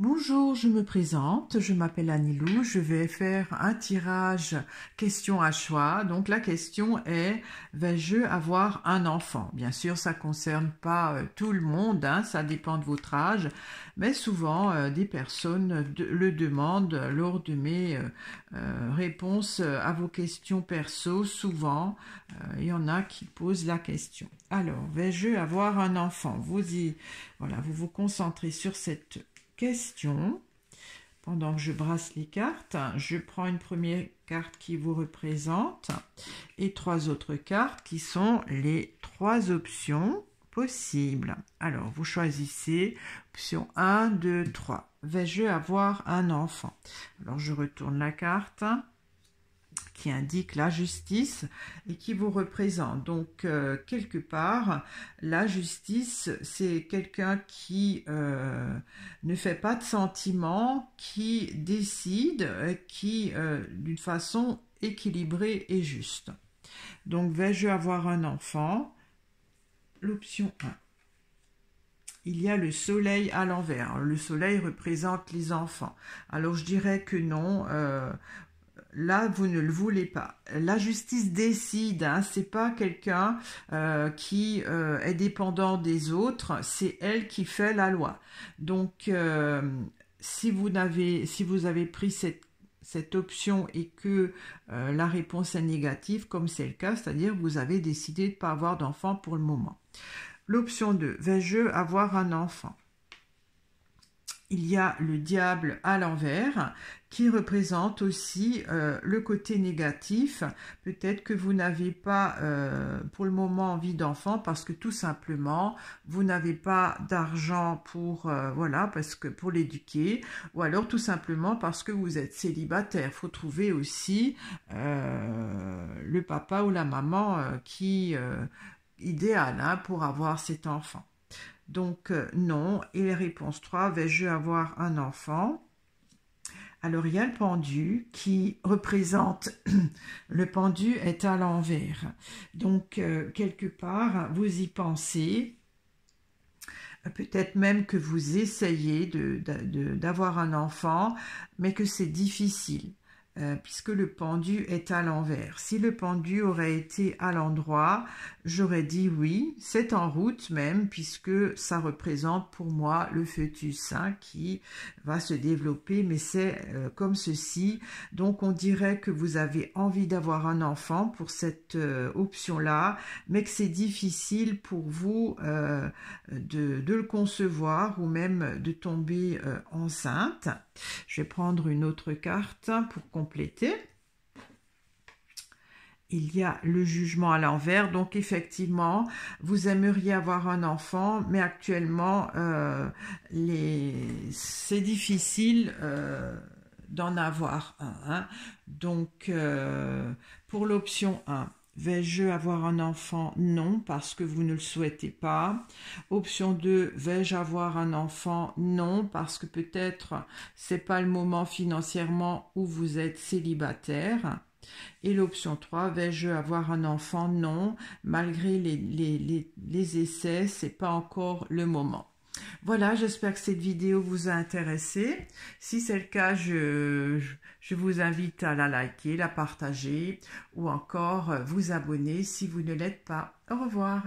Bonjour, je me présente, je m'appelle Anilou, je vais faire un tirage question à choix. Donc la question est, vais-je avoir un enfant? Bien sûr, ça ne concerne pas tout le monde, ça dépend de votre âge, mais souvent des personnes le demandent lors de mes réponses à vos questions perso. Souvent, il y en a qui posent la question. Alors, vais-je avoir un enfant? Voilà, vous vous concentrez sur cette question. Pendant que je brasse les cartes, je prends une première carte qui vous représente et trois autres cartes qui sont les trois options possibles. Alors, vous choisissez option 1, 2, 3. Vais-je avoir un enfant? Alors, je retourne la carte qui indique la justice et qui vous représente. Donc, quelque part, la justice, c'est quelqu'un qui ne fait pas de sentiments, qui décide, qui d'une façon équilibrée et juste. Donc, vais-je avoir un enfant? L'option 1. Il y a le soleil à l'envers. Le soleil représente les enfants. Alors, je dirais que non. Là, vous ne le voulez pas. La justice décide, c'est pas quelqu'un qui est dépendant des autres, c'est elle qui fait la loi. Donc, si vous avez pris cette option et que la réponse est négative, comme c'est le cas, c'est-à-dire que vous avez décidé de ne pas avoir d'enfant pour le moment. L'option 2, vais-je avoir un enfant? Il y a le diable à l'envers qui représente aussi le côté négatif. Peut-être que vous n'avez pas pour le moment envie d'enfant parce que tout simplement vous n'avez pas d'argent pour voilà, parce que pour l'éduquer, ou alors tout simplement parce que vous êtes célibataire. Il faut trouver aussi le papa ou la maman qui idéal pour avoir cet enfant. Donc, non. Et les réponses 3, vais-je avoir un enfant? Alors, il y a le pendu qui représente, le pendu est à l'envers. Donc, quelque part, vous y pensez. Peut-être même que vous essayez d'avoir un enfant, mais que c'est difficile. Puisque le pendu est à l'envers. Si le pendu aurait été à l'endroit, j'aurais dit oui, c'est en route même, puisque ça représente pour moi le fœtus qui va se développer, mais c'est comme ceci. Donc on dirait que vous avez envie d'avoir un enfant pour cette option-là, mais que c'est difficile pour vous de le concevoir ou même de tomber enceinte. Je vais prendre une autre carte pour compléter. Il y a le jugement à l'envers, donc effectivement, vous aimeriez avoir un enfant, mais actuellement, c'est difficile d'en avoir un. Donc, pour l'option 1, vais-je avoir un enfant? Non, parce que vous ne le souhaitez pas. Option 2, vais-je avoir un enfant? Non, parce que peut-être c'est pas le moment financièrement où vous êtes célibataire. Et l'option 3, vais-je avoir un enfant? Non, malgré les essais, c'est pas encore le moment. Voilà, j'espère que cette vidéo vous a intéressé. Si c'est le cas, je vous invite à la liker, la partager ou encore vous abonner si vous ne l'êtes pas. Au revoir.